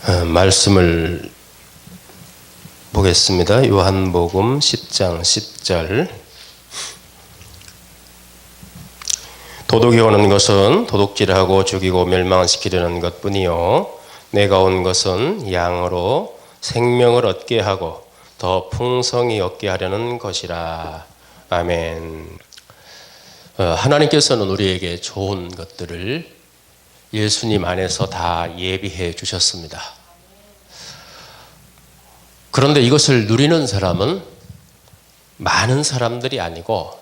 말씀을 보겠습니다. 요한복음 10장 10절. 도둑이 오는 것은 도둑질하고 죽이고 멸망시키려는 것뿐이요 내가 온 것은 양으로 생명을 얻게 하고 더 풍성히 얻게 하려는 것이라. 아멘. 하나님께서는 우리에게 좋은 것들을 예수님 안에서 다 예비해 주셨습니다. 그런데 이것을 누리는 사람은 많은 사람들이 아니고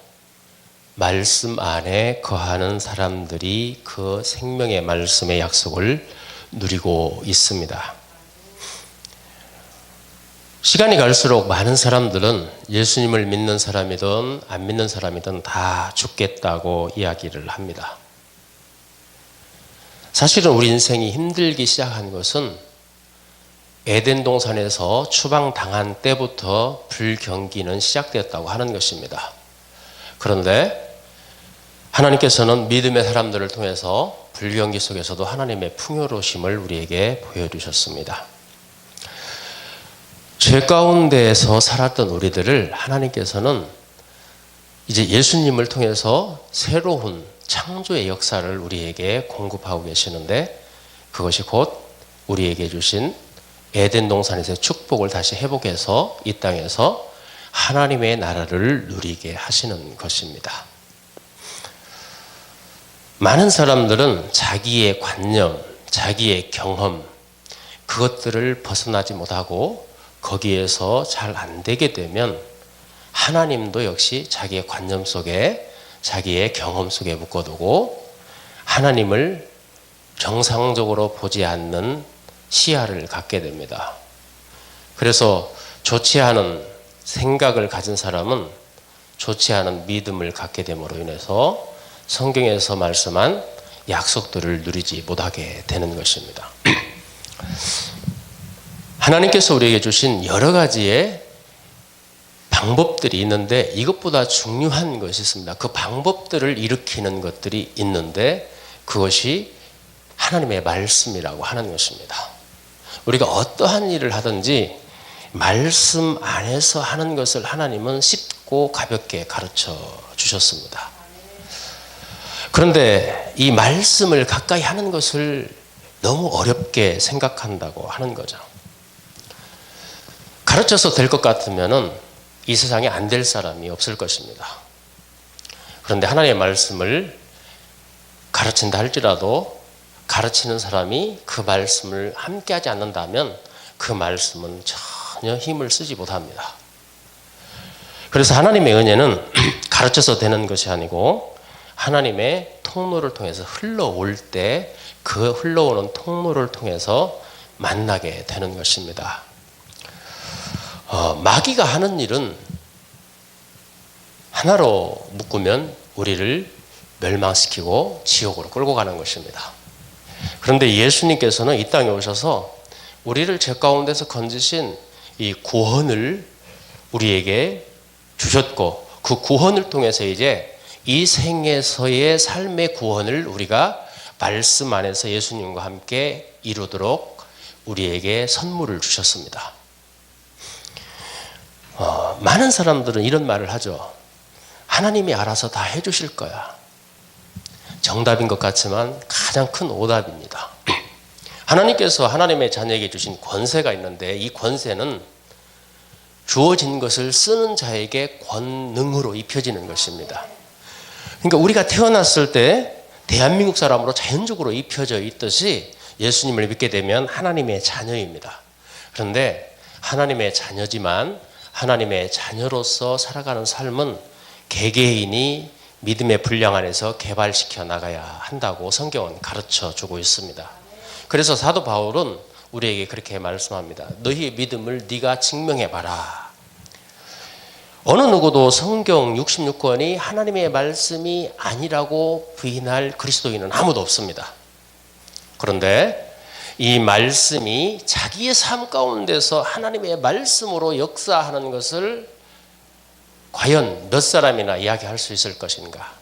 말씀 안에 거하는 사람들이 그 생명의 말씀의 약속을 누리고 있습니다. 시간이 갈수록 많은 사람들은 예수님을 믿는 사람이든 안 믿는 사람이든 다 죽겠다고 이야기를 합니다. 사실은 우리 인생이 힘들기 시작한 것은 에덴 동산에서 추방당한 때부터 불경기는 시작되었다고 하는 것입니다. 그런데 하나님께서는 믿음의 사람들을 통해서 불경기 속에서도 하나님의 풍요로우심을 우리에게 보여주셨습니다. 죄 가운데에서 살았던 우리들을 하나님께서는 이제 예수님을 통해서 새로운 창조의 역사를 우리에게 공급하고 계시는데, 그것이 곧 우리에게 주신 에덴 동산에서의 축복을 다시 회복해서 이 땅에서 하나님의 나라를 누리게 하시는 것입니다. 많은 사람들은 자기의 관념, 자기의 경험, 그것들을 벗어나지 못하고 거기에서 잘 안 되게 되면 하나님도 역시 자기의 관념 속에, 자기의 경험 속에 묶어두고 하나님을 정상적으로 보지 않는 시야를 갖게 됩니다. 그래서 좋지 않은 생각을 가진 사람은 좋지 않은 믿음을 갖게 됨으로 인해서 성경에서 말씀한 약속들을 누리지 못하게 되는 것입니다. 하나님께서 우리에게 주신 여러 가지의 방법들이 있는데 이것보다 중요한 것이 있습니다. 그 방법들을 일으키는 것들이 있는데 그것이 하나님의 말씀이라고 하는 것입니다. 우리가 어떠한 일을 하든지 말씀 안에서 하는 것을 하나님은 쉽고 가볍게 가르쳐 주셨습니다. 그런데 이 말씀을 가까이 하는 것을 너무 어렵게 생각한다고 하는 거죠. 가르쳐서 될 것 같으면은 이 세상에 안 될 사람이 없을 것입니다. 그런데 하나님의 말씀을 가르친다 할지라도 가르치는 사람이 그 말씀을 함께 하지 않는다면 그 말씀은 전혀 힘을 쓰지 못합니다. 그래서 하나님의 은혜는 가르쳐서 되는 것이 아니고 하나님의 통로를 통해서 흘러올 때 그 흘러오는 통로를 통해서 만나게 되는 것입니다. 마귀가 하는 일은 하나로 묶으면 우리를 멸망시키고 지옥으로 끌고 가는 것입니다. 그런데 예수님께서는 이 땅에 오셔서 우리를 죄 가운데서 건지신 이 구원을 우리에게 주셨고 그 구원을 통해서 이제 이 생에서의 삶의 구원을 우리가 말씀 안에서 예수님과 함께 이루도록 우리에게 선물을 주셨습니다. 많은 사람들은 이런 말을 하죠. 하나님이 알아서 다 해주실 거야. 정답인 것 같지만 가장 큰 오답입니다. 하나님께서 하나님의 자녀에게 주신 권세가 있는데 이 권세는 주어진 것을 쓰는 자에게 권능으로 입혀지는 것입니다. 그러니까 우리가 태어났을 때 대한민국 사람으로 자연적으로 입혀져 있듯이 예수님을 믿게 되면 하나님의 자녀입니다. 그런데 하나님의 자녀지만 하나님의 자녀로서 살아가는 삶은 개개인이 믿음의 분량 안에서 개발시켜 나가야 한다고 성경은 가르쳐 주고 있습니다. 그래서 사도 바울은 우리에게 그렇게 말씀합니다. 너희의 믿음을 네가 증명해봐라. 어느 누구도 성경 66권이 하나님의 말씀이 아니라고 부인할 그리스도인은 아무도 없습니다. 그런데 이 말씀이 자기의 삶 가운데서 하나님의 말씀으로 역사하는 것을 과연 몇 사람이나 이야기할 수 있을 것인가?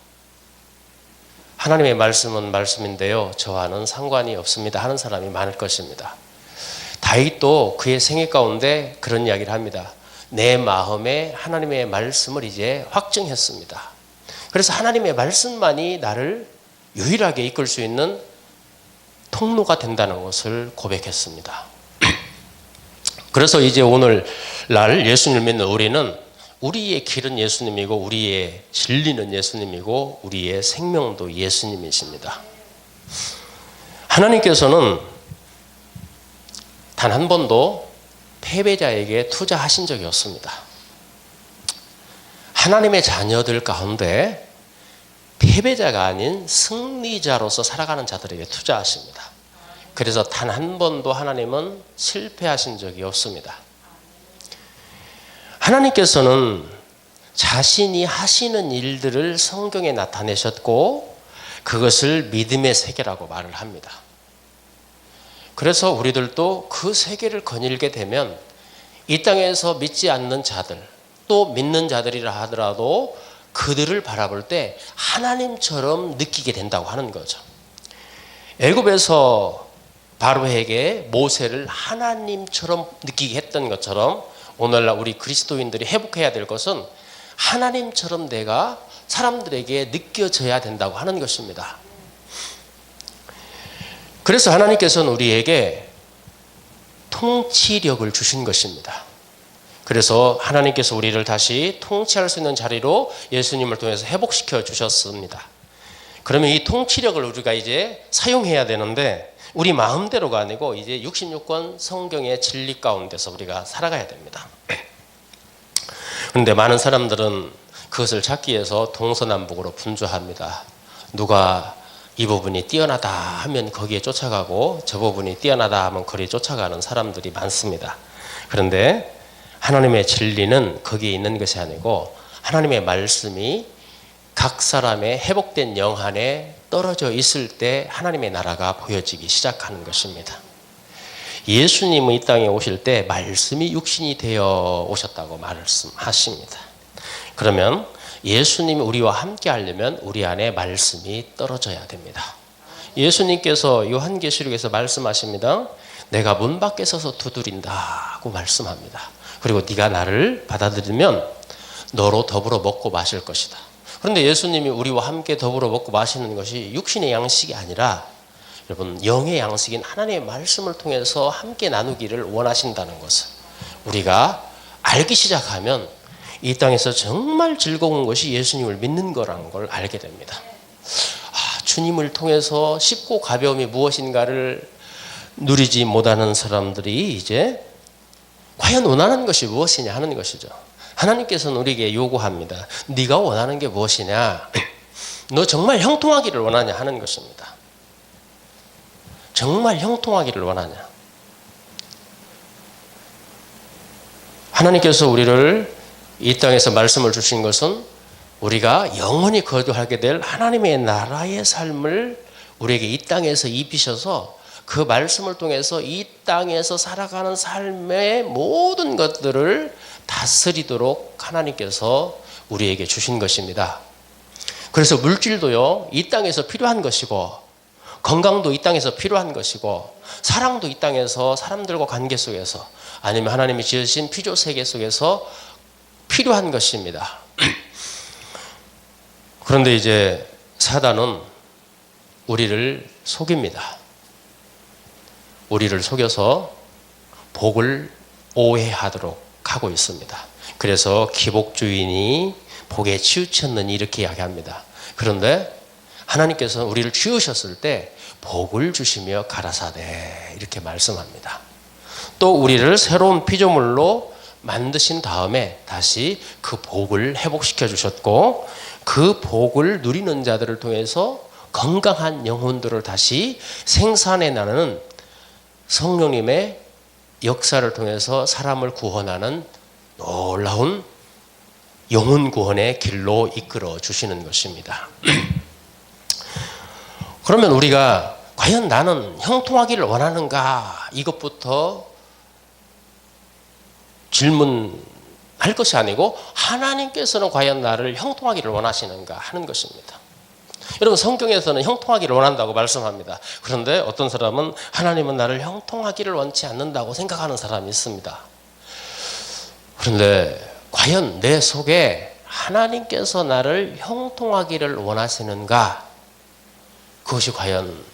하나님의 말씀은 말씀인데요, 저와는 상관이 없습니다 하는 사람이 많을 것입니다. 다윗도 그의 생애 가운데 그런 이야기를 합니다. 내 마음에 하나님의 말씀을 이제 확증했습니다. 그래서 하나님의 말씀만이 나를 유일하게 이끌 수 있는 통로가 된다는 것을 고백했습니다. 그래서 이제 오늘날 예수님을 믿는 우리는 우리의 길은 예수님이고 우리의 진리는 예수님이고 우리의 생명도 예수님이십니다. 하나님께서는 단 한 번도 패배자에게 투자하신 적이 없습니다. 하나님의 자녀들 가운데 패배자가 아닌 승리자로서 살아가는 자들에게 투자하십니다. 그래서 단 한 번도 하나님은 실패하신 적이 없습니다. 하나님께서는 자신이 하시는 일들을 성경에 나타내셨고 그것을 믿음의 세계라고 말을 합니다. 그래서 우리들도 그 세계를 거닐게 되면 이 땅에서 믿지 않는 자들 또 믿는 자들이라 하더라도 그들을 바라볼 때 하나님처럼 느끼게 된다고 하는 거죠. 애굽에서 바로에게 모세를 하나님처럼 느끼게 했던 것처럼 오늘날 우리 그리스도인들이 회복해야 될 것은 하나님처럼 내가 사람들에게 느껴져야 된다고 하는 것입니다. 그래서 하나님께서는 우리에게 통치력을 주신 것입니다. 그래서 하나님께서 우리를 다시 통치할 수 있는 자리로 예수님을 통해서 회복시켜 주셨습니다. 그러면 이 통치력을 우리가 이제 사용해야 되는데 우리 마음대로가 아니고 이제 66권 성경의 진리 가운데서 우리가 살아가야 됩니다. 그런데 많은 사람들은 그것을 찾기 위해서 동서남북으로 분주합니다. 누가 이 부분이 뛰어나다 하면 거기에 쫓아가고 저 부분이 뛰어나다 하면 거기에 쫓아가는 사람들이 많습니다. 그런데 하나님의 진리는 거기에 있는 것이 아니고 하나님의 말씀이 각 사람의 회복된 영 안에 떨어져 있을 때 하나님의 나라가 보여지기 시작하는 것입니다. 예수님은 이 땅에 오실 때 말씀이 육신이 되어 오셨다고 말씀하십니다. 그러면 예수님이 우리와 함께 하려면 우리 안에 말씀이 떨어져야 됩니다. 예수님께서 요한계시록에서 말씀하십니다. 내가 문 밖에 서서 두드린다고 말씀합니다. 그리고 네가 나를 받아들이면 너로 더불어 먹고 마실 것이다. 그런데 예수님이 우리와 함께 더불어 먹고 마시는 것이 육신의 양식이 아니라 여러분 영의 양식인 하나님의 말씀을 통해서 함께 나누기를 원하신다는 것을 우리가 알기 시작하면 이 땅에서 정말 즐거운 것이 예수님을 믿는 거라는 걸 알게 됩니다. 주님을 통해서 쉽고 가벼움이 무엇인가를 누리지 못하는 사람들이 이제 과연 원하는 것이 무엇이냐 하는 것이죠. 하나님께서는 우리에게 요구합니다. 네가 원하는 게 무엇이냐? 너 정말 형통하기를 원하냐 하는 것입니다. 정말 형통하기를 원하냐? 하나님께서 우리를 이 땅에서 말씀을 주신 것은 우리가 영원히 거두하게 될 하나님의 나라의 삶을 우리에게 이 땅에서 입히셔서 그 말씀을 통해서 이 땅에서 살아가는 삶의 모든 것들을 다스리도록 하나님께서 우리에게 주신 것입니다. 그래서 물질도요, 이 땅에서 필요한 것이고 건강도 이 땅에서 필요한 것이고 사랑도 이 땅에서 사람들과 관계 속에서 아니면 하나님이 지으신 피조 세계 속에서 필요한 것입니다. 그런데 이제 사단은 우리를 속입니다. 우리를 속여서 복을 오해하도록 하고 있습니다. 그래서 기복주의니 복에 치우쳤느니 이렇게 이야기합니다. 그런데 하나님께서 우리를 지으셨을 때 복을 주시며 가라사대 이렇게 말씀합니다. 또 우리를 새로운 피조물로 만드신 다음에 다시 그 복을 회복시켜 주셨고 그 복을 누리는 자들을 통해서 건강한 영혼들을 다시 생산해 나가는 성령님의 역사를 통해서 사람을 구원하는 놀라운 영혼 구원의 길로 이끌어 주시는 것입니다. 그러면 우리가 과연 나는 형통하기를 원하는가? 이것부터 질문할 것이 아니고 하나님께서는 과연 나를 형통하기를 원하시는가 하는 것입니다. 여러분 성경에서는 형통하기를 원한다고 말씀합니다. 그런데 어떤 사람은 하나님은 나를 형통하기를 원치 않는다고 생각하는 사람이 있습니다. 그런데 과연 내 속에 하나님께서 나를 형통하기를 원하시는가? 그것이 과연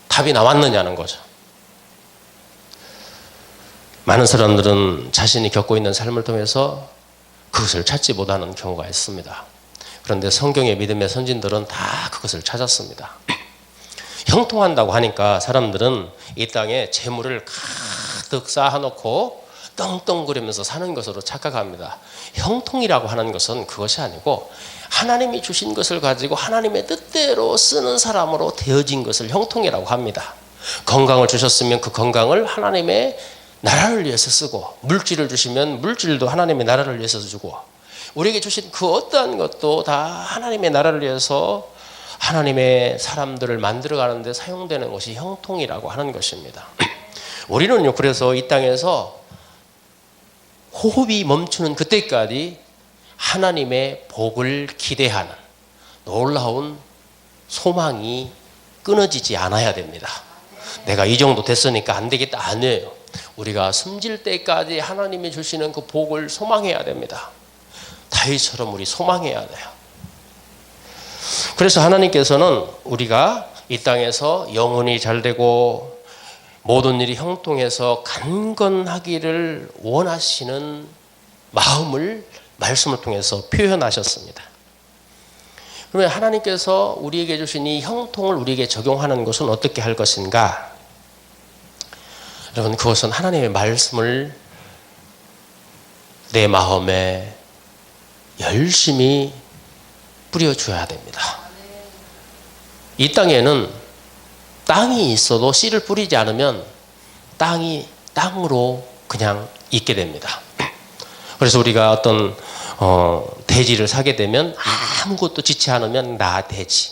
답이 나왔느냐는 거죠. 많은 사람들은 자신이 겪고 있는 삶을 통해서 그것을 찾지 못하는 경우가 있습니다. 그런데 성경의 믿음의 선진들은 다 그것을 찾았습니다. 형통한다고 하니까 사람들은 이 땅에 재물을 가득 쌓아놓고 떵떵거리면서 사는 것으로 착각합니다. 형통이라고 하는 것은 그것이 아니고 하나님이 주신 것을 가지고 하나님의 뜻대로 쓰는 사람으로 되어진 것을 형통이라고 합니다. 건강을 주셨으면 그 건강을 하나님의 나라를 위해서 쓰고, 물질을 주시면 물질도 하나님의 나라를 위해서 주고, 우리에게 주신 그 어떠한 것도 다 하나님의 나라를 위해서 하나님의 사람들을 만들어가는 데 사용되는 것이 형통이라고 하는 것입니다. 우리는요, 그래서 이 땅에서 호흡이 멈추는 그때까지 하나님의 복을 기대하는 놀라운 소망이 끊어지지 않아야 됩니다. 내가 이 정도 됐으니까 안 되겠다, 아니에요. 우리가 숨질 때까지 하나님이 주시는 그 복을 소망해야 됩니다. 다윗처럼 우리 소망해야 돼요. 그래서 하나님께서는 우리가 이 땅에서 영혼이 잘되고 모든 일이 형통해서 강건하기를 원하시는 마음을 말씀을 통해서 표현하셨습니다. 그러면 하나님께서 우리에게 주신 이 형통을 우리에게 적용하는 것은 어떻게 할 것인가? 여러분, 그것은 하나님의 말씀을 내 마음에 열심히 뿌려줘야 됩니다. 이 땅에는 땅이 있어도 씨를 뿌리지 않으면 땅이 땅으로 그냥 있게 됩니다. 그래서 우리가 어떤 대지를 사게 되면 아무것도 짓지 않으면 나대지,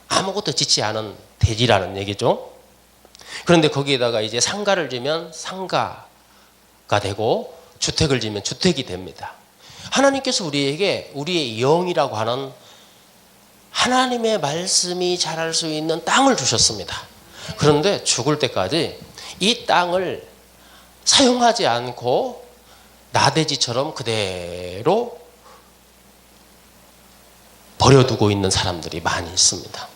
아무것도 짓지 않은 대지라는 얘기죠. 그런데 거기에다가 이제 상가를 지면 상가가 되고 주택을 지면 주택이 됩니다. 하나님께서 우리에게 우리의 영이라고 하는 하나님의 말씀이 자랄 수 있는 땅을 주셨습니다. 그런데 죽을 때까지 이 땅을 사용하지 않고 나대지처럼 그대로 버려두고 있는 사람들이 많이 있습니다.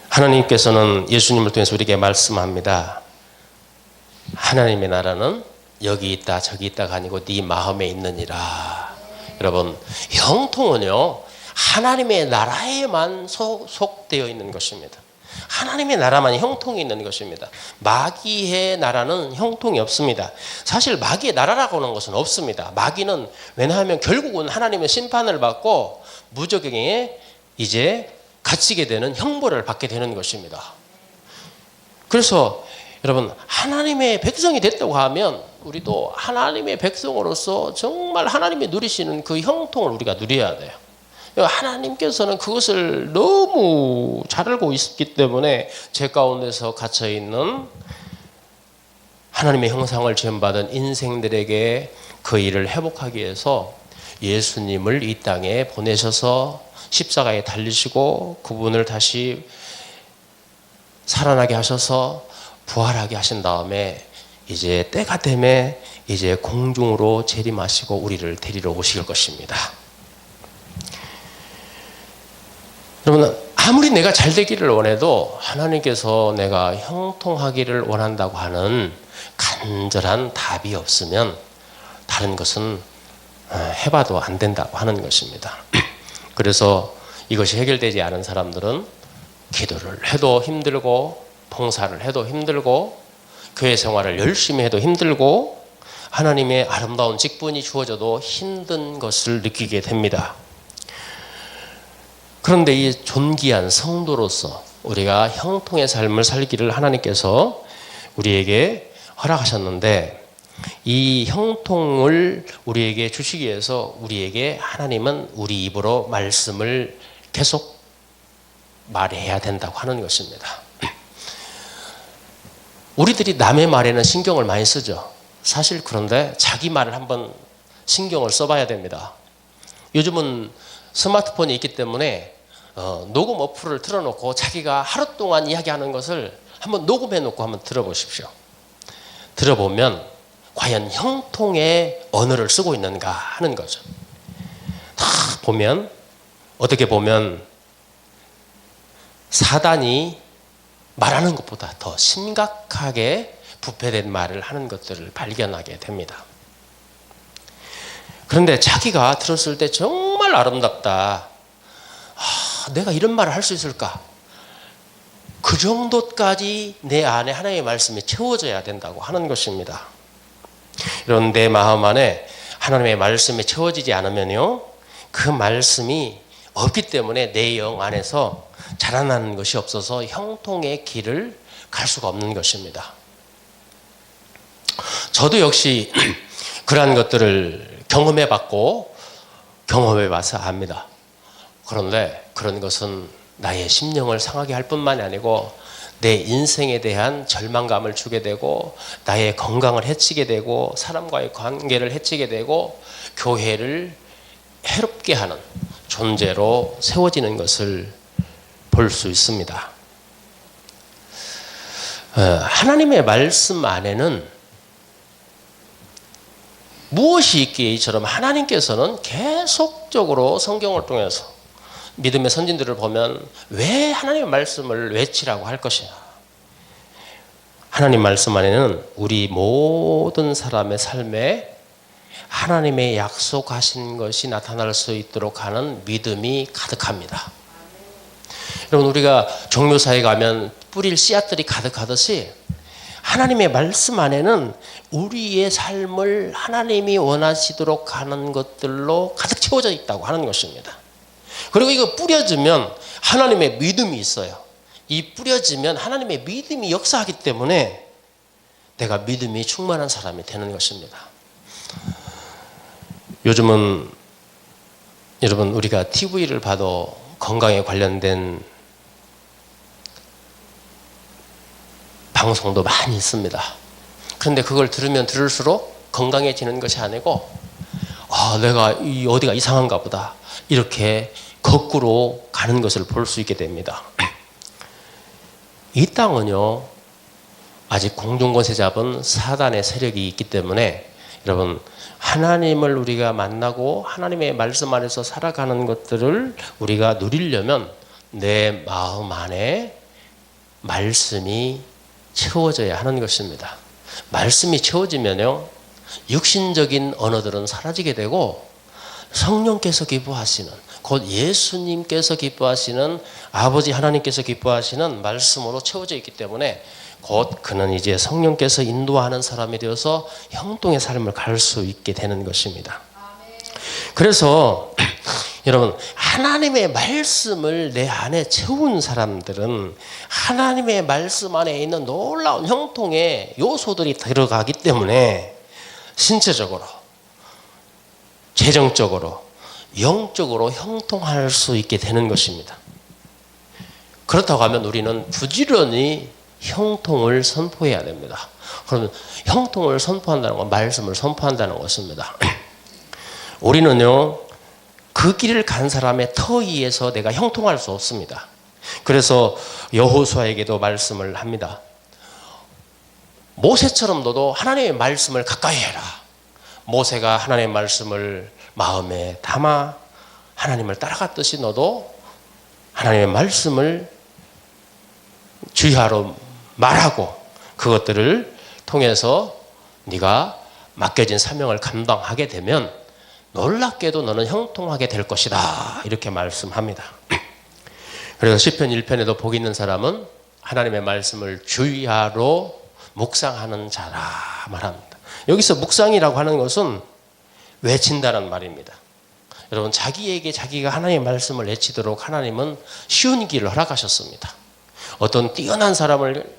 하나님께서는 예수님을 통해서 우리에게 말씀합니다. 하나님의 나라는 여기 있다 저기 있다가 아니고 네 마음에 있느니라. 여러분, 형통은요 하나님의 나라에만 속되어 있는 것입니다. 하나님의 나라만 형통이 있는 것입니다. 마귀의 나라는 형통이 없습니다. 사실 마귀의 나라라고 하는 것은 없습니다. 마귀는 왜냐하면 결국은 하나님의 심판을 받고 무저갱에 이제 갇히게 되는 형벌을 받게 되는 것입니다. 그래서 여러분, 하나님의 백성이 됐다고 하면 우리도 하나님의 백성으로서 정말 하나님이 누리시는 그 형통을 우리가 누려야 돼요. 하나님께서는 그것을 너무 잘 알고 있기 때문에 죄 가운데서 갇혀있는 하나님의 형상을 지음받은 인생들에게 그 일을 회복하기 위해서 예수님을 이 땅에 보내셔서 십자가에 달리시고 그분을 다시 살아나게 하셔서 부활하게 하신 다음에 이제 때가 되면 이제 공중으로 재림하시고 우리를 데리러 오실 것입니다. 여러분, 아무리 내가 잘 되기를 원해도 하나님께서 내가 형통하기를 원한다고 하는 간절한 답이 없으면 다른 것은 해봐도 안 된다고 하는 것입니다. 그래서 이것이 해결되지 않은 사람들은 기도를 해도 힘들고 봉사를 해도 힘들고 교회 생활을 열심히 해도 힘들고 하나님의 아름다운 직분이 주어져도 힘든 것을 느끼게 됩니다. 그런데 이 존귀한 성도로서 우리가 형통의 삶을 살기를 하나님께서 우리에게 허락하셨는데 이 형통을 우리에게 주시기 위해서 우리에게 하나님은 우리 입으로 말씀을 계속 말해야 된다고 하는 것입니다. 우리들이 남의 말에는 신경을 많이 쓰죠. 사실 그런데 자기 말을 한번 신경을 써봐야 됩니다. 요즘은 스마트폰이 있기 때문에 녹음 어플을 틀어놓고 자기가 하루 동안 이야기하는 것을 한번 녹음해 놓고 한번 들어보십시오. 들어보면 과연 형통의 언어를 쓰고 있는가 하는 거죠. 다 보면 어떻게 보면 사단이 말하는 것보다 더 심각하게 부패된 말을 하는 것들을 발견하게 됩니다. 그런데 자기가 들었을 때 정말 아름답다. 내가 이런 말을 할 수 있을까? 그 정도까지 내 안에 하나님의 말씀이 채워져야 된다고 하는 것입니다. 이런 내 마음 안에 하나님의 말씀이 채워지지 않으면요, 그 말씀이 없기 때문에 내 영 안에서 자라나는 것이 없어서 형통의 길을 갈 수가 없는 것입니다. 저도 역시 그러한 것들을 경험해 봤고 경험해 봐서 압니다. 그런데 그런 것은 나의 심령을 상하게 할 뿐만이 아니고 내 인생에 대한 절망감을 주게 되고 나의 건강을 해치게 되고 사람과의 관계를 해치게 되고 교회를 해롭게 하는 존재로 세워지는 것을 볼 수 있습니다. 하나님의 말씀 안에는 무엇이 있기에처럼 하나님께서는 계속적으로 성경을 통해서 믿음의 선진들을 보면 왜 하나님의 말씀을 외치라고 할 것이냐. 하나님 말씀 안에는 우리 모든 사람의 삶에 하나님의 약속하신 것이 나타날 수 있도록 하는 믿음이 가득합니다. 여러분, 우리가 종교사에 가면 뿌릴 씨앗들이 가득하듯이 하나님의 말씀 안에는 우리의 삶을 하나님이 원하시도록 하는 것들로 가득 채워져 있다고 하는 것입니다. 그리고 이거 뿌려지면 하나님의 믿음이 있어요. 이 뿌려지면 하나님의 믿음이 역사하기 때문에 내가 믿음이 충만한 사람이 되는 것입니다. 요즘은 여러분, 우리가 TV를 봐도 건강에 관련된 방송도 많이 있습니다. 그런데 그걸 들으면 들을수록 건강해지는 것이 아니고 내가 어디가 이상한가 보다 이렇게 거꾸로 가는 것을 볼 수 있게 됩니다. 이 땅은요, 아직 공중권세 잡은 사단의 세력이 있기 때문에 여러분, 하나님을 우리가 만나고 하나님의 말씀 안에서 살아가는 것들을 우리가 누리려면 내 마음 안에 말씀이 채워져야 하는 것입니다. 말씀이 채워지면요, 육신적인 언어들은 사라지게 되고 성령께서 기뻐하시는, 곧 예수님께서 기뻐하시는, 아버지 하나님께서 기뻐하시는 말씀으로 채워져 있기 때문에 곧 그는 이제 성령께서 인도하는 사람이 되어서 형통의 삶을 갈 수 있게 되는 것입니다. 그래서 여러분, 하나님의 말씀을 내 안에 채운 사람들은 하나님의 말씀 안에 있는 놀라운 형통의 요소들이 들어가기 때문에 신체적으로, 재정적으로, 영적으로 형통할 수 있게 되는 것입니다. 그렇다고 하면 우리는 부지런히 형통을 선포해야 됩니다. 그러면 형통을 선포한다는 건 말씀을 선포한다는 것입니다. 우리는요, 그 길을 간 사람의 터 위에서 내가 형통할 수 없습니다. 그래서 여호수아에게도 말씀을 합니다. 모세처럼 너도 하나님의 말씀을 가까이 해라. 모세가 하나님의 말씀을 마음에 담아 하나님을 따라갔듯이 너도 하나님의 말씀을 주의하러 말하고 그것들을 통해서 네가 맡겨진 사명을 감당하게 되면 놀랍게도 너는 형통하게 될 것이다. 이렇게 말씀합니다. 그래서 시편 1편에도 복 있는 사람은 하나님의 말씀을 주의하러 묵상하는 자라 말합니다. 여기서 묵상이라고 하는 것은 외친다는 말입니다. 여러분, 자기에게 자기가 하나님의 말씀을 외치도록 하나님은 쉬운 길을 허락하셨습니다. 어떤 뛰어난 사람을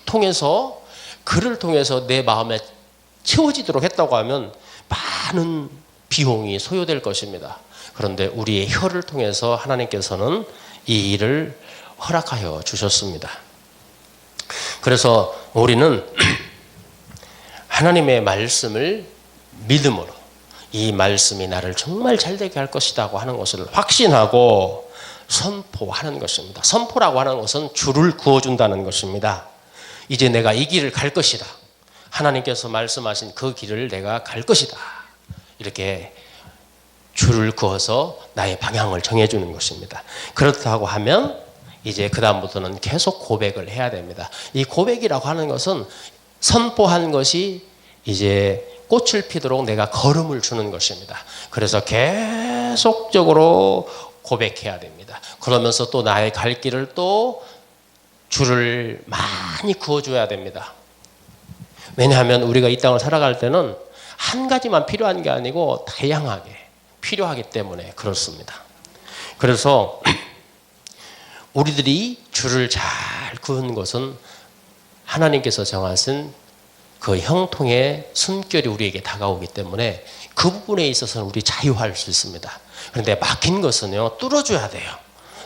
통해서, 그를 통해서 내 마음에 채워지도록 했다고 하면 많은 비용이 소요될 것입니다. 그런데 우리의 혀를 통해서 하나님께서는 이 일을 허락하여 주셨습니다. 그래서 우리는 하나님의 말씀을 믿음으로 이 말씀이 나를 정말 잘되게 할 것이라고 하는 것을 확신하고 선포하는 것입니다. 선포라고 하는 것은 줄을 그어준다는 것입니다. 이제 내가 이 길을 갈 것이다. 하나님께서 말씀하신 그 길을 내가 갈 것이다. 이렇게 줄을 그어서 나의 방향을 정해주는 것입니다. 그렇다고 하면 이제 그 다음부터는 계속 고백을 해야 됩니다. 이 고백이라고 하는 것은 선포한 것이 이제 꽃을 피도록 내가 걸음을 주는 것입니다. 그래서 계속적으로 고백해야 됩니다. 그러면서 또 나의 갈 길을 또 줄을 많이 그어줘야 됩니다. 왜냐하면 우리가 이 땅을 살아갈 때는 한 가지만 필요한 게 아니고 다양하게 필요하기 때문에 그렇습니다. 그래서 우리들이 줄을 잘 그은 것은 하나님께서 정하신 그 형통의 숨결이 우리에게 다가오기 때문에 그 부분에 있어서는 우리 자유할 수 있습니다. 그런데 막힌 것은요, 뚫어줘야 돼요.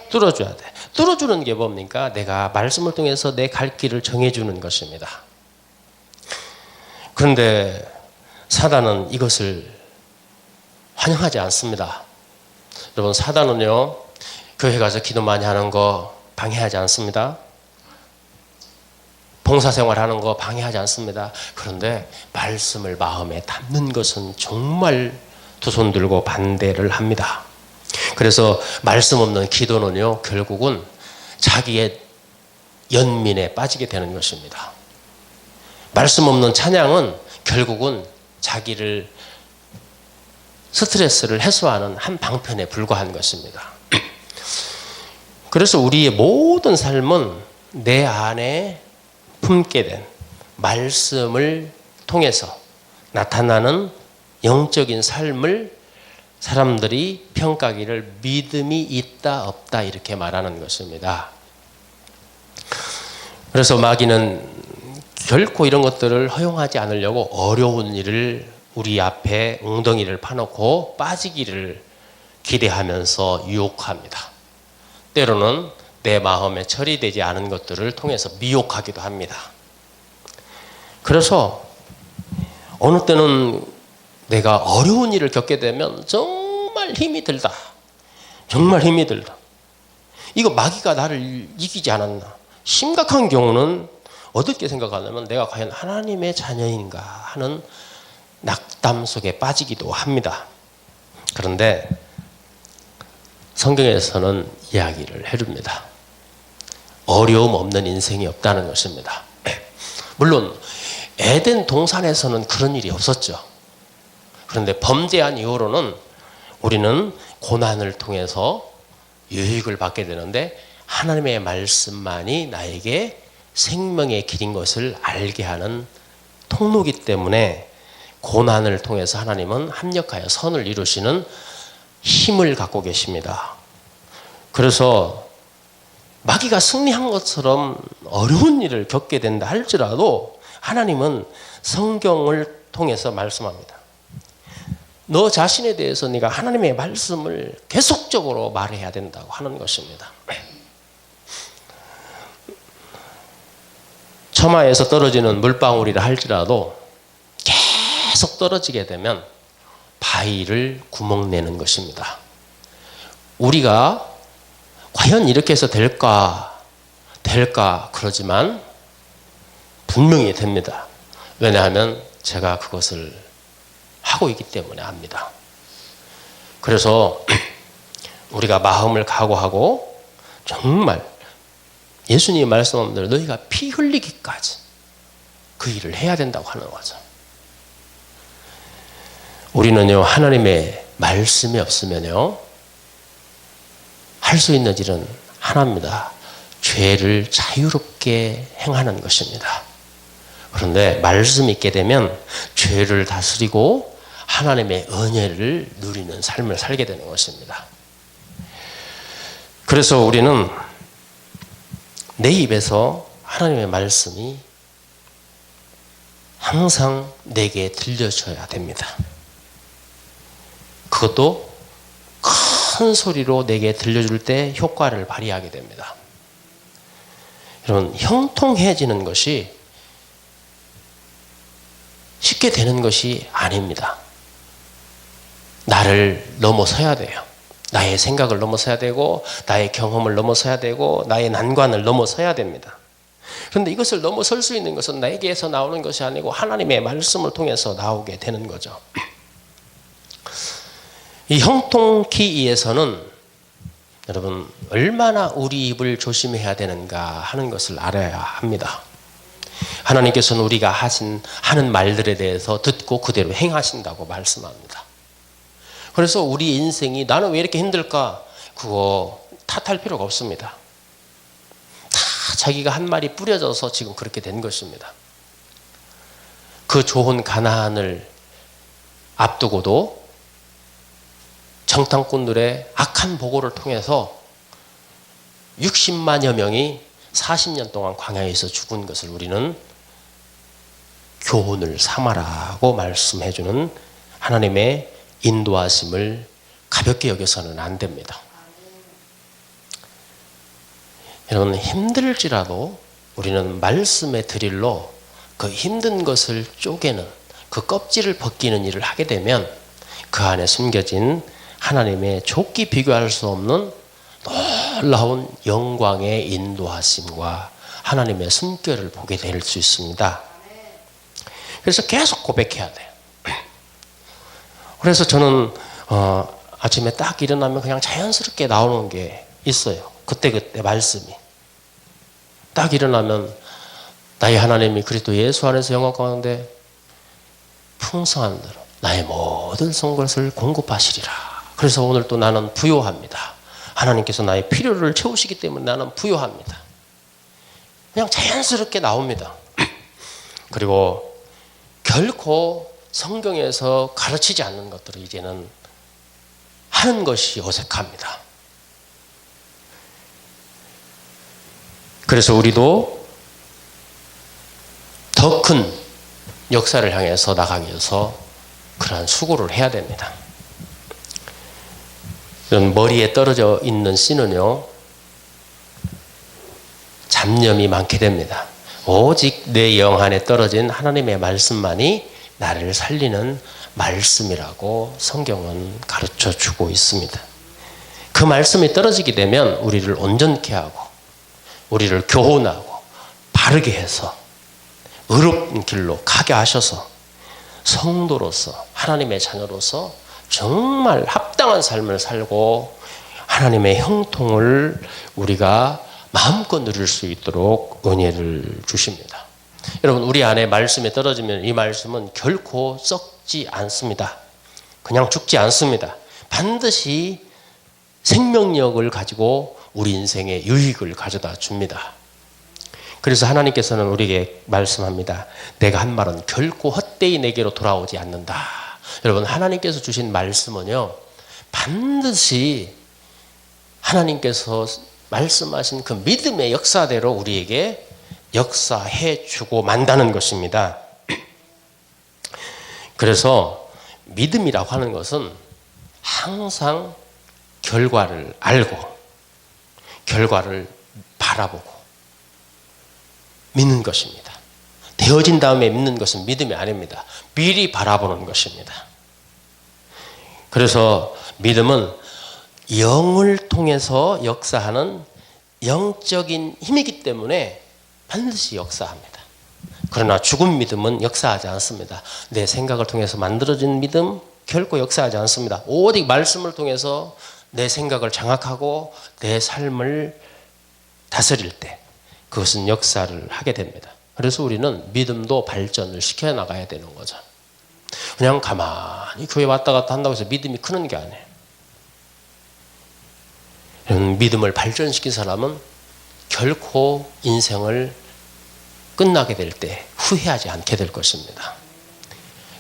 뚫어줘야 돼. 뚫어주는 게 뭡니까? 내가 말씀을 통해서 내 갈 길을 정해주는 것입니다. 그런데 사단은 이것을 환영하지 않습니다. 여러분, 사단은요, 교회 가서 기도 많이 하는 거 방해하지 않습니다. 봉사생활 하는 거 방해하지 않습니다. 그런데 말씀을 마음에 담는 것은 정말 두 손 들고 반대를 합니다. 그래서 말씀 없는 기도는요, 결국은 자기의 연민에 빠지게 되는 것입니다. 말씀 없는 찬양은 결국은 자기를 스트레스를 해소하는 한 방편에 불과한 것입니다. 그래서 우리의 모든 삶은 내 안에 품게 된 말씀을 통해서 나타나는 영적인 삶을 사람들이 평가하기를 믿음이 있다 없다 이렇게 말하는 것입니다. 그래서 마귀는 결코 이런 것들을 허용하지 않으려고 어려운 일을 우리 앞에 웅덩이를 파놓고 빠지기를 기대하면서 유혹합니다. 때로는 내 마음에 처리되지 않은 것들을 통해서 미혹하기도 합니다. 그래서 어느 때는 내가 어려운 일을 겪게 되면 정말 힘이 들다. 정말 힘이 들다. 이거 마귀가 나를 이기지 않았나. 심각한 경우는 어떻게 생각하냐면 내가 과연 하나님의 자녀인가 하는 낙담 속에 빠지기도 합니다. 그런데 성경에서는 이야기를 해줍니다. 어려움 없는 인생이 없다는 것입니다. 물론 에덴 동산에서는 그런 일이 없었죠. 그런데 범죄한 이후로는 우리는 고난을 통해서 유익을 받게 되는데 하나님의 말씀만이 나에게 생명의 길인 것을 알게 하는 통로이기 때문에 고난을 통해서 하나님은 합력하여 선을 이루시는 힘을 갖고 계십니다. 그래서 마귀가 승리한 것처럼 어려운 일을 겪게 된다 할지라도 하나님은 성경을 통해서 말씀합니다. 너 자신에 대해서 네가 하나님의 말씀을 계속적으로 말해야 된다고 하는 것입니다. 처마에서 떨어지는 물방울이라 할지라도 계속 떨어지게 되면 바위를 구멍내는 것입니다. 우리가 과연 이렇게 해서 될까 그러지만 분명히 됩니다. 왜냐하면 제가 그것을 하고 있기 때문에 압니다. 그래서 우리가 마음을 각오하고 정말 예수님이 말씀한 대로 너희가 피 흘리기까지 그 일을 해야 된다고 하는 거죠. 우리는요, 하나님의 말씀이 없으면요, 할 수 있는 일은 하나입니다. 죄를 자유롭게 행하는 것입니다. 그런데 말씀이 있게 되면 죄를 다스리고 하나님의 은혜를 누리는 삶을 살게 되는 것입니다. 그래서 우리는 내 입에서 하나님의 말씀이 항상 내게 들려줘야 됩니다. 그것도 큰 소리로 내게 들려줄 때 효과를 발휘하게 됩니다. 여러분, 형통해지는 것이 쉽게 되는 것이 아닙니다. 나를 넘어서야 돼요. 나의 생각을 넘어서야 되고 나의 경험을 넘어서야 되고 나의 난관을 넘어서야 됩니다. 그런데 이것을 넘어설 수 있는 것은 나에게서 나오는 것이 아니고 하나님의 말씀을 통해서 나오게 되는 거죠. 이 형통키이에서는 여러분 얼마나 우리 입을 조심해야 되는가 하는 것을 알아야 합니다. 하나님께서는 우리가 하는 말들에 대해서 듣고 그대로 행하신다고 말씀합니다. 그래서 우리 인생이 나는 왜 이렇게 힘들까? 그거 탓할 필요가 없습니다. 다 자기가 한 말이 뿌려져서 지금 그렇게 된 것입니다. 그 좋은 가나안을 앞두고도 정탐꾼들의 악한 보고를 통해서 60만여 명이 40년 동안 광야에서 죽은 것을 우리는 교훈을 삼아라고 말씀해 주는 하나님의 인도하심을 가볍게 여겨서는 안 됩니다. 여러분 힘들지라도 우리는 말씀의 드릴로 그 힘든 것을 쪼개는 그 껍질을 벗기는 일을 하게 되면 그 안에 숨겨진 하나님의 좁게 비교할 수 없는 놀라운 영광의 인도하심과 하나님의 숨결을 보게 될 수 있습니다. 그래서 계속 고백해야 돼요. 그래서 저는 아침에 딱 일어나면 그냥 자연스럽게 나오는 게 있어요. 그때 말씀이. 딱 일어나면 나의 하나님이 그리스도 예수 안에서 영광 가운데 풍성한 대로 나의 모든 것을 공급하시리라. 그래서 오늘 또 나는 부요합니다. 하나님께서 나의 필요를 채우시기 때문에 나는 부요합니다. 그냥 자연스럽게 나옵니다. 그리고 결코 성경에서 가르치지 않는 것들을 이제는 하는 것이 어색합니다. 그래서 우리도 더 큰 역사를 향해서 나가기 위해서 그러한 수고를 해야 됩니다. 머리에 떨어져 있는 씨는요, 잡념이 많게 됩니다. 오직 내 영 안에 떨어진 하나님의 말씀만이 나를 살리는 말씀이라고 성경은 가르쳐 주고 있습니다. 그 말씀이 떨어지게 되면 우리를 온전케 하고 우리를 교훈하고 바르게 해서 의롭은 길로 가게 하셔서 성도로서 하나님의 자녀로서 정말 합당한 삶을 살고 하나님의 형통을 우리가 마음껏 누릴 수 있도록 은혜를 주십니다. 여러분 우리 안에 말씀이 떨어지면 이 말씀은 결코 썩지 않습니다. 그냥 죽지 않습니다. 반드시 생명력을 가지고 우리 인생에 유익을 가져다 줍니다. 그래서 하나님께서는 우리에게 말씀합니다. 내가 한 말은 결코 헛되이 내게로 돌아오지 않는다. 여러분 하나님께서 주신 말씀은요 반드시 하나님께서 말씀하신 그 믿음의 역사대로 우리에게 역사해 주고 만다는 것입니다. 그래서 믿음이라고 하는 것은 항상 결과를 알고 결과를 바라보고 믿는 것입니다. 되어진 다음에 믿는 것은 믿음이 아닙니다. 미리 바라보는 것입니다. 그래서 믿음은 영을 통해서 역사하는 영적인 힘이기 때문에 반드시 역사합니다. 그러나 죽은 믿음은 역사하지 않습니다. 내 생각을 통해서 만들어진 믿음 결코 역사하지 않습니다. 오직 말씀을 통해서 내 생각을 장악하고 내 삶을 다스릴 때 그것은 역사를 하게 됩니다. 그래서 우리는 믿음도 발전을 시켜나가야 되는 거죠. 그냥 가만히 교회 왔다 갔다 한다고 해서 믿음이 크는 게 아니에요. 믿음을 발전시킨 사람은 결코 인생을 끝나게 될 때 후회하지 않게 될 것입니다.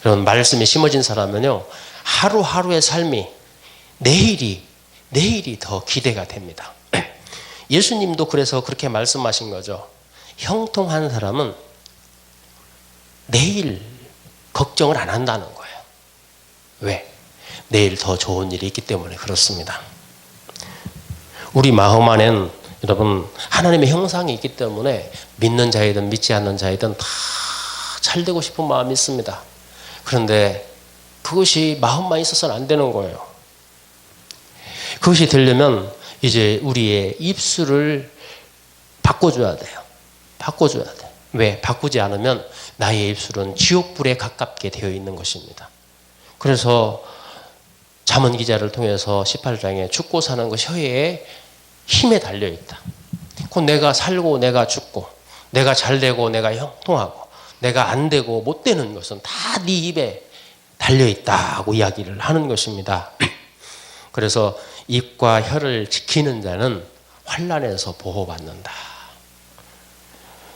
여러분 말씀이 심어진 사람은요 하루하루의 삶이 내일이 더 기대가 됩니다. 예수님도 그래서 그렇게 말씀하신 거죠. 형통한 사람은 내일 걱정을 안 한다는 거예요. 왜? 내일 더 좋은 일이 있기 때문에 그렇습니다. 우리 마음 안에는 여러분 하나님의 형상이 있기 때문에 믿는 자이든 믿지 않는 자이든 다 잘되고 싶은 마음이 있습니다. 그런데 그것이 마음만 있어서는 안 되는 거예요. 그것이 되려면 이제 우리의 입술을 바꿔줘야 돼요. 바꿔줘야 돼. 왜? 바꾸지 않으면 나의 입술은 지옥불에 가깝게 되어 있는 것입니다. 그래서 잠언 기자를 통해서 18장에 죽고 사는 것 혀의 힘에 달려있다. 곧 내가 살고 내가 죽고 내가 잘 되고 내가 형통하고 내가 안 되고 못 되는 것은 다 네 입에 달려있다고 이야기를 하는 것입니다. 그래서 입과 혀를 지키는 자는 환난에서 보호받는다.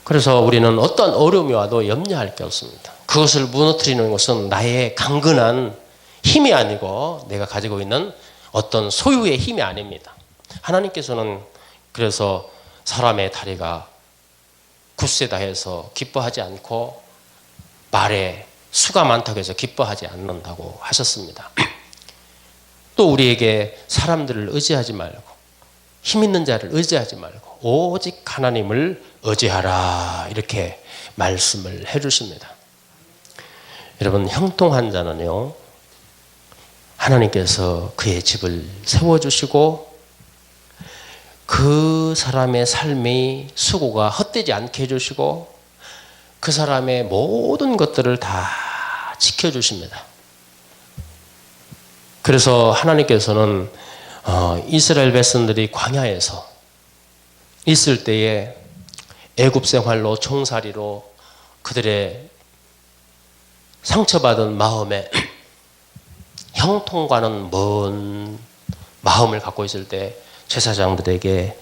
그래서 우리는 어떤 어려움이 와도 염려할 게 없습니다. 그것을 무너뜨리는 것은 나의 강건한 힘이 아니고 내가 가지고 있는 어떤 소유의 힘이 아닙니다. 하나님께서는 그래서 사람의 다리가 굳세다 해서 기뻐하지 않고 말에 수가 많다고 해서 기뻐하지 않는다고 하셨습니다. 또 우리에게 사람들을 의지하지 말고 힘 있는 자를 의지하지 말고 오직 하나님을 의지하라 이렇게 말씀을 해주십니다. 여러분, 형통한 자는요, 하나님께서 그의 집을 세워주시고 그 사람의 삶의 수고가 헛되지 않게 해주시고 그 사람의 모든 것들을 다 지켜주십니다. 그래서 하나님께서는 이스라엘 백성들이 광야에서 있을 때에 애굽 생활로 종살이로 그들의 상처받은 마음에 형통과는 먼 마음을 갖고 있을 때 제사장들에게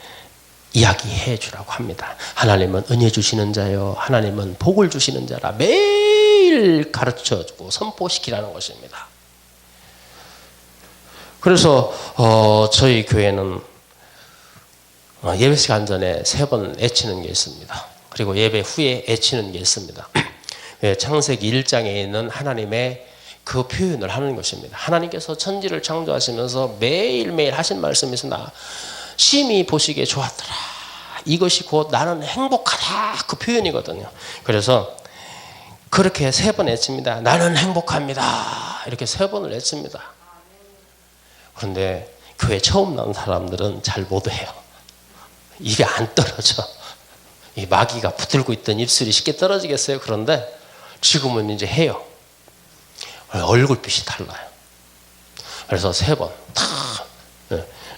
이야기해 주라고 합니다. 하나님은 은혜 주시는 자요, 하나님은 복을 주시는 자라 매일 가르쳐주고 선포시키라는 것입니다. 그래서 저희 교회는 예배 시간 전에 3번 애치는 게 있습니다. 그리고 예배 후에 애치는 게 있습니다. 창세기 1장에 있는 하나님의 그 표현을 하는 것입니다. 하나님께서 천지를 창조하시면서 매일매일 하신 말씀이 있으나 심히 보시기에 좋았더라. 이것이 곧 나는 행복하다. 그 표현이거든요. 그래서 그렇게 3번 애칩니다. 나는 행복합니다. 이렇게 3번을 애칩니다. 그런데 교회 처음 나온 사람들은 잘 못해요. 입이 안 떨어져. 이 마귀가 붙들고 있던 입술이 쉽게 떨어지겠어요? 그런데 지금은 이제 해요. 얼굴빛이 달라요. 그래서 3번 다.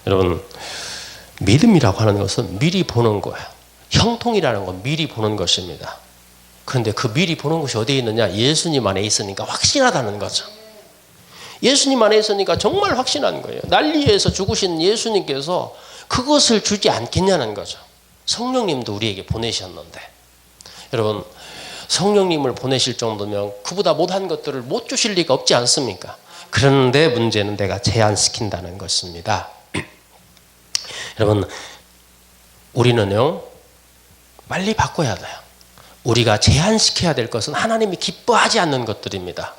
여러분, 믿음이라고 하는 것은 미리 보는 거예요. 형통이라는 건 미리 보는 것입니다. 그런데 그 미리 보는 것이 어디에 있느냐? 예수님 안에 있으니까 확신하다는 거죠. 예수님 안에 있으니까 정말 확신한 거예요. 난리에서 죽으신 예수님께서 그것을 주지 않겠냐는 거죠. 성령님도 우리에게 보내셨는데, 여러분, 성령님을 보내실 정도면 그보다 못한 것들을 못 주실 리가 없지 않습니까? 그런데 문제는 내가 제한시킨다는 것입니다. 여러분, 우리는요, 빨리 바꿔야 돼요. 우리가 제한시켜야 될 것은 하나님이 기뻐하지 않는 것들입니다.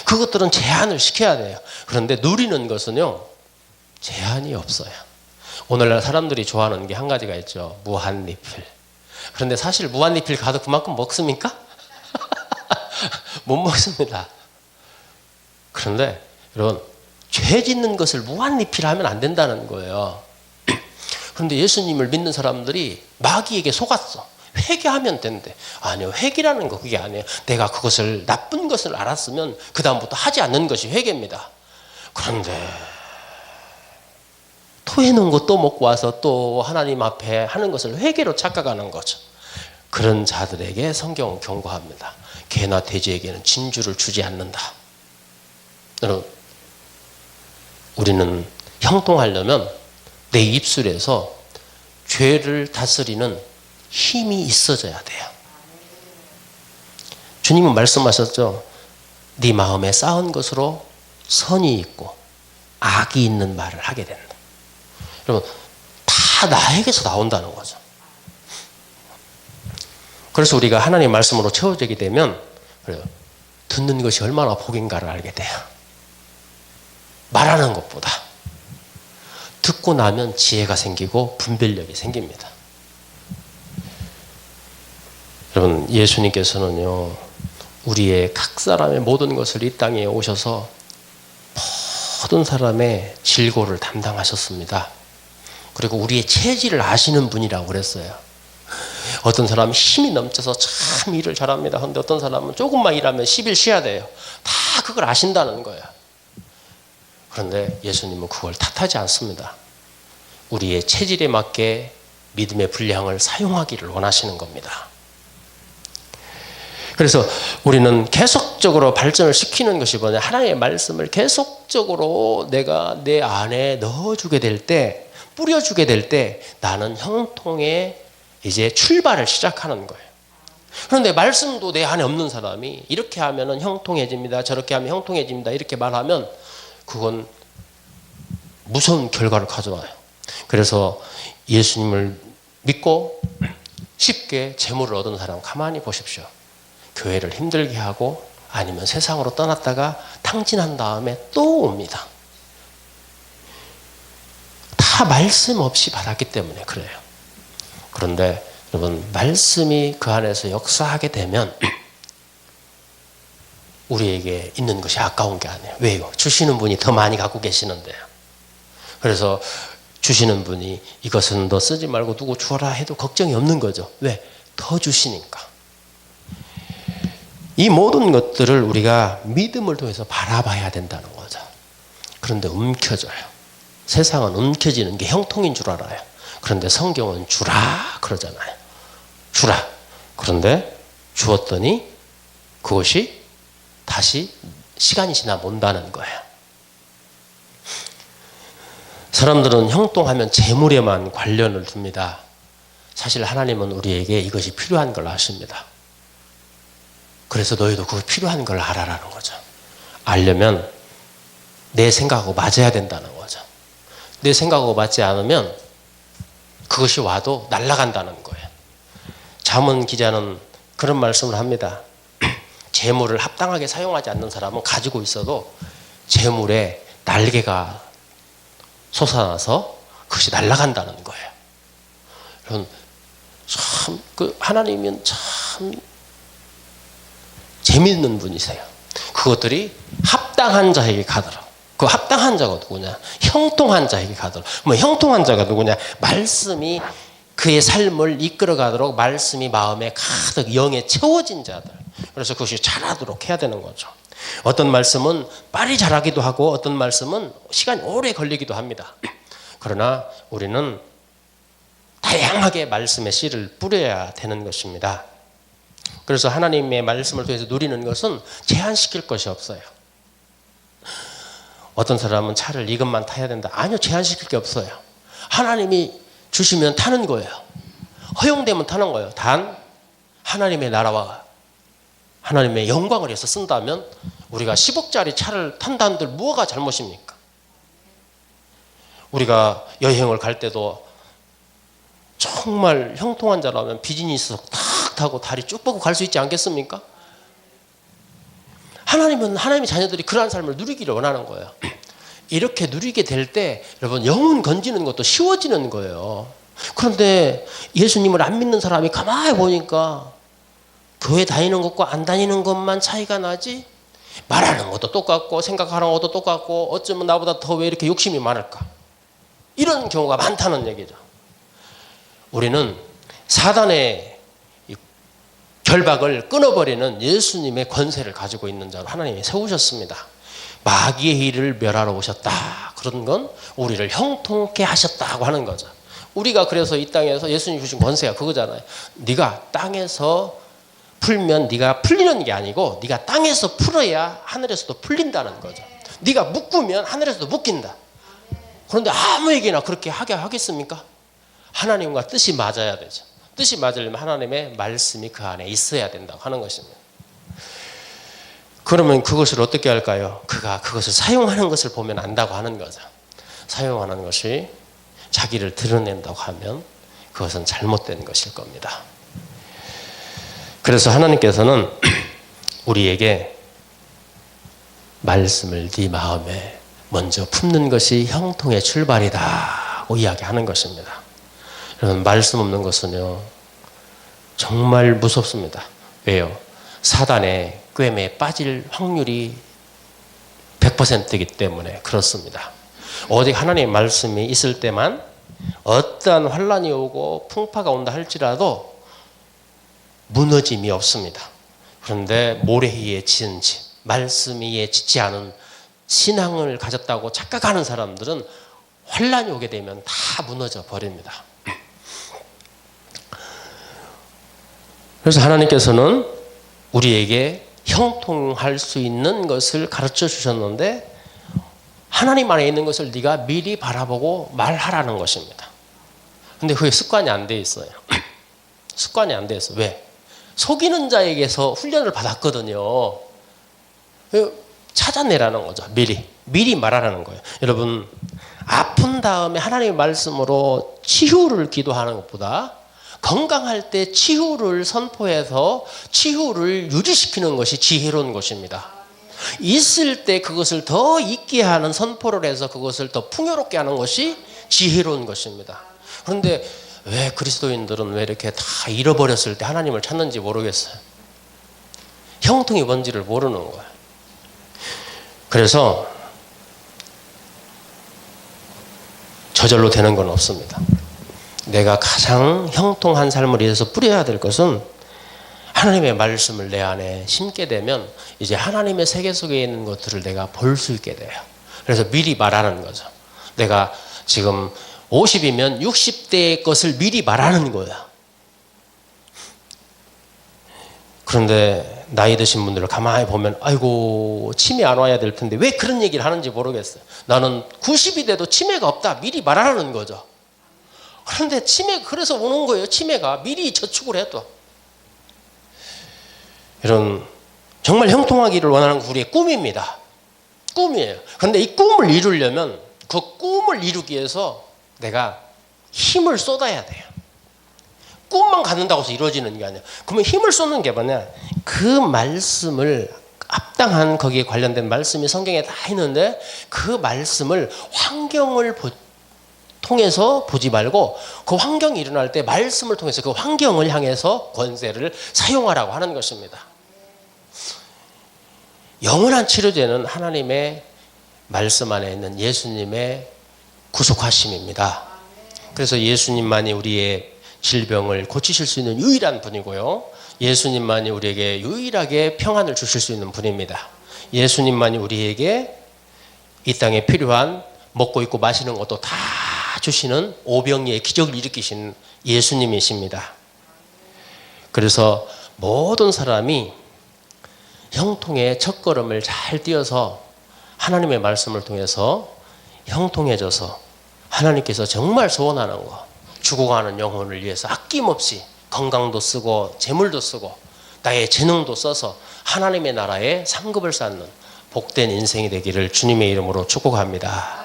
그것들은 제한을 시켜야 돼요. 그런데 누리는 것은요, 제한이 없어요. 오늘날 사람들이 좋아하는 게 한 가지가 있죠. 무한리필. 그런데 사실 무한리필 가도 그만큼 먹습니까? 못 먹습니다. 그런데 여러분, 죄 짓는 것을 무한리필하면 안 된다는 거예요. 그런데 예수님을 믿는 사람들이 마귀에게 속았어. 회개하면 된대. 아니요, 회개라는 거 그게 아니에요. 내가 그것을 나쁜 것을 알았으면 그 다음부터 하지 않는 것이 회개입니다. 그런데 토해놓은 거 또 먹고 와서 또 하나님 앞에 하는 것을 회개로 착각하는 거죠. 그런 자들에게 성경은 경고합니다. 개나 돼지에게는 진주를 주지 않는다. 여러분, 우리는 형통하려면 내 입술에서 죄를 다스리는 힘이 있어져야 돼요. 주님은 말씀하셨죠. 네 마음에 쌓은 것으로 선이 있고 악이 있는 말을 하게 된다. 여러분, 다 나에게서 나온다는 거죠. 그래서 우리가 하나님 말씀으로 채워지게 되면 그래요. 듣는 것이 얼마나 복인가를 알게 돼요. 말하는 것보다 듣고 나면 지혜가 생기고 분별력이 생깁니다. 여러분, 예수님께서는요, 우리의 각 사람의 모든 것을 이 땅에 오셔서 모든 모든 사람의 질고를 담당하셨습니다. 그리고 우리의 체질을 아시는 분이라고 그랬어요. 어떤 사람은 힘이 넘쳐서 참 일을 잘합니다. 그런데 어떤 사람은 조금만 일하면 10일 쉬어야 돼요. 다 그걸 아신다는 거예요. 그런데 예수님은 그걸 탓하지 않습니다. 우리의 체질에 맞게 믿음의 분량을 사용하기를 원하시는 겁니다. 그래서 우리는 계속적으로 발전을 시키는 것이 뭐냐, 하나님의 말씀을 계속적으로 내가 내 안에 넣어주게 될 때, 뿌려주게 될 때 나는 형통의 이제 출발을 시작하는 거예요. 그런데 말씀도 내 안에 없는 사람이 이렇게 하면 형통해집니다, 저렇게 하면 형통해집니다 이렇게 말하면 그건 무서운 결과를 가져와요. 그래서 예수님을 믿고 쉽게 재물을 얻은 사람 가만히 보십시오. 교회를 힘들게 하고 아니면 세상으로 떠났다가 탕진한 다음에 또 옵니다. 다 말씀 없이 받았기 때문에 그래요. 그런데 여러분, 말씀이 그 안에서 역사하게 되면 우리에게 있는 것이 아까운 게 아니에요. 왜요? 주시는 분이 더 많이 갖고 계시는데요. 그래서 주시는 분이 이것은 너 쓰지 말고 누구 주어라 해도 걱정이 없는 거죠. 왜? 더 주시니까. 이 모든 것들을 우리가 믿음을 통해서 바라봐야 된다는 거죠. 그런데 움켜져요. 세상은 움켜지는 게 형통인 줄 알아요. 그런데 성경은 주라 그러잖아요. 주라. 그런데 주었더니 그것이 다시 시간이 지나 온다는 거예요. 사람들은 형통하면 재물에만 관련을 둡니다. 사실 하나님은 우리에게 이것이 필요한 걸 아십니다. 그래서 너희도 그거 필요한 걸 알아라는 거죠. 알려면 내 생각하고 맞아야 된다는 거죠. 내 생각하고 맞지 않으면 그것이 와도 날아간다는 거예요. 잠언 기자는 그런 말씀을 합니다. 재물을 합당하게 사용하지 않는 사람은 가지고 있어도 재물에 날개가 솟아나서 그것이 날아간다는 거예요. 여러분, 참, 하나님은 참 재밌는 분이세요. 그것들이 합당한 자에게 가더라. 그 합당한 자가 누구냐? 형통한 자에게 가더라. 뭐 형통한 자가 누구냐? 말씀이 그의 삶을 이끌어가도록 말씀이 마음에 가득 영에 채워진 자들. 그래서 그것이 자라도록 해야 되는 거죠. 어떤 말씀은 빨리 자라기도 하고 어떤 말씀은 시간이 오래 걸리기도 합니다. 그러나 우리는 다양하게 말씀의 씨를 뿌려야 되는 것입니다. 그래서 하나님의 말씀을 통해서 누리는 것은 제한시킬 것이 없어요. 어떤 사람은 차를 이것만 타야 된다. 아니요, 제한시킬 게 없어요. 하나님이 주시면 타는 거예요. 허용되면 타는 거예요. 단 하나님의 나라와 하나님의 영광을 위해서 쓴다면 우리가 10억짜리 차를 탄다는들 뭐가 잘못입니까? 우리가 여행을 갈 때도 정말 형통한 자라면 비즈니스 탁 타고 다리 쭉 뻗고 갈 수 있지 않겠습니까? 하나님은 하나님의 자녀들이 그러한 삶을 누리기를 원하는 거예요. 이렇게 누리게 될 때 여러분 영혼 건지는 것도 쉬워지는 거예요. 그런데 예수님을 안 믿는 사람이 가만히 보니까 교회 다니는 것과 안 다니는 것만 차이가 나지 말하는 것도 똑같고 생각하는 것도 똑같고 어쩌면 나보다 더 왜 이렇게 욕심이 많을까? 이런 경우가 많다는 얘기죠. 우리는 사단의 결박을 끊어버리는 예수님의 권세를 가지고 있는 자로 하나님이 세우셨습니다. 마귀의 일을 멸하러 오셨다. 그런 건 우리를 형통케 하셨다고 하는 거죠. 우리가 그래서 이 땅에서 예수님 주신 권세가 그거잖아요. 네가 땅에서 풀면 네가 풀리는 게 아니고 네가 땅에서 풀어야 하늘에서도 풀린다는 거죠. 네가 묶으면 하늘에서도 묶인다. 그런데 아무에게나 그렇게 하게 하겠습니까? 하나님과 뜻이 맞아야 되죠. 뜻이 맞으려면 하나님의 말씀이 그 안에 있어야 된다고 하는 것입니다. 그러면 그것을 어떻게 할까요? 그가 그것을 사용하는 것을 보면 안다고 하는 거죠. 사용하는 것이 자기를 드러낸다고 하면 그것은 잘못된 것일 겁니다. 그래서 하나님께서는 우리에게 말씀을 네 마음에 먼저 품는 것이 형통의 출발이다고 이야기하는 것입니다. 여러분, 말씀 없는 것은요 정말 무섭습니다. 왜요? 사단의 꿰매에 빠질 확률이 100% 100%이기 때문에 그렇습니다. 오직 하나님의 말씀이 있을 때만 어떠한 환란이 오고 풍파가 온다 할지라도 무너짐이 없습니다. 그런데 모래 위에 지은 집, 말씀 위에 짓지 않은 신앙을 가졌다고 착각하는 사람들은 환란이 오게 되면 다 무너져 버립니다. 그래서 하나님께서는 우리에게 형통할 수 있는 것을 가르쳐 주셨는데 하나님 안에 있는 것을 네가 미리 바라보고 말하라는 것입니다. 근데 그게 습관이 안 돼 있어요. 습관이 안 돼 있어. 왜? 속이는 자에게서 훈련을 받았거든요. 찾아내라는 거죠. 미리 말하라는 거예요. 여러분, 아픈 다음에 하나님의 말씀으로 치유를 기도하는 것보다 건강할 때 치유를 선포해서 치유를 유지시키는 것이 지혜로운 것입니다. 있을 때 그것을 더 있게 하는 선포를 해서 그것을 더 풍요롭게 하는 것이 지혜로운 것입니다. 그런데 왜 그리스도인들은 왜 이렇게 다 잃어버렸을 때 하나님을 찾는지 모르겠어요. 형통이 뭔지를 모르는 거예요. 그래서 저절로 되는 건 없습니다. 내가 가장 형통한 삶을 위해서 뿌려야 될 것은 하나님의 말씀을 내 안에 심게 되면 이제 하나님의 세계 속에 있는 것들을 내가 볼 수 있게 돼요. 그래서 미리 말하는 거죠. 내가 지금 50이면 60대의 것을 미리 말하는 거야. 그런데 나이 드신 분들을 가만히 보면 아이고 치매 안 와야 될 텐데 왜 그런 얘기를 하는지 모르겠어요. 나는 90이 돼도 치매가 없다. 미리 말하라는 거죠. 그런데 그래서 오는 거예요. 치매가 미리 저축을 해도. 이런 정말 형통하기를 원하는 우리의 꿈입니다. 꿈이에요. 그런데 이 꿈을 이루려면 그 꿈을 이루기 위해서 내가 힘을 쏟아야 돼요. 꿈만 갖는다고 해서 이루어지는 게 아니야. 그러면 힘을 쏟는 게 뭐냐? 그 말씀을 합당한 거기에 관련된 말씀이 성경에 다 있는데 그 말씀을 환경을 통해서 보지 말고 그 환경이 일어날 때 말씀을 통해서 그 환경을 향해서 권세를 사용하라고 하는 것입니다. 영원한 치료제는 하나님의 말씀 안에 있는 예수님의 구속하심입니다. 그래서 예수님만이 우리의 질병을 고치실 수 있는 유일한 분이고요. 예수님만이 우리에게 유일하게 평안을 주실 수 있는 분입니다. 예수님만이 우리에게 이 땅에 필요한 먹고 입고 마시는 것도 다 주시는 오병이의 기적을 일으키신 예수님이십니다. 그래서 모든 사람이 형통의 첫걸음을 잘 띄어서 하나님의 말씀을 통해서 형통해져서 하나님께서 정말 소원하는 거, 죽어가는 영혼을 위해서 아낌없이 건강도 쓰고 재물도 쓰고 나의 재능도 써서 하나님의 나라에 상급을 쌓는 복된 인생이 되기를 주님의 이름으로 축복합니다.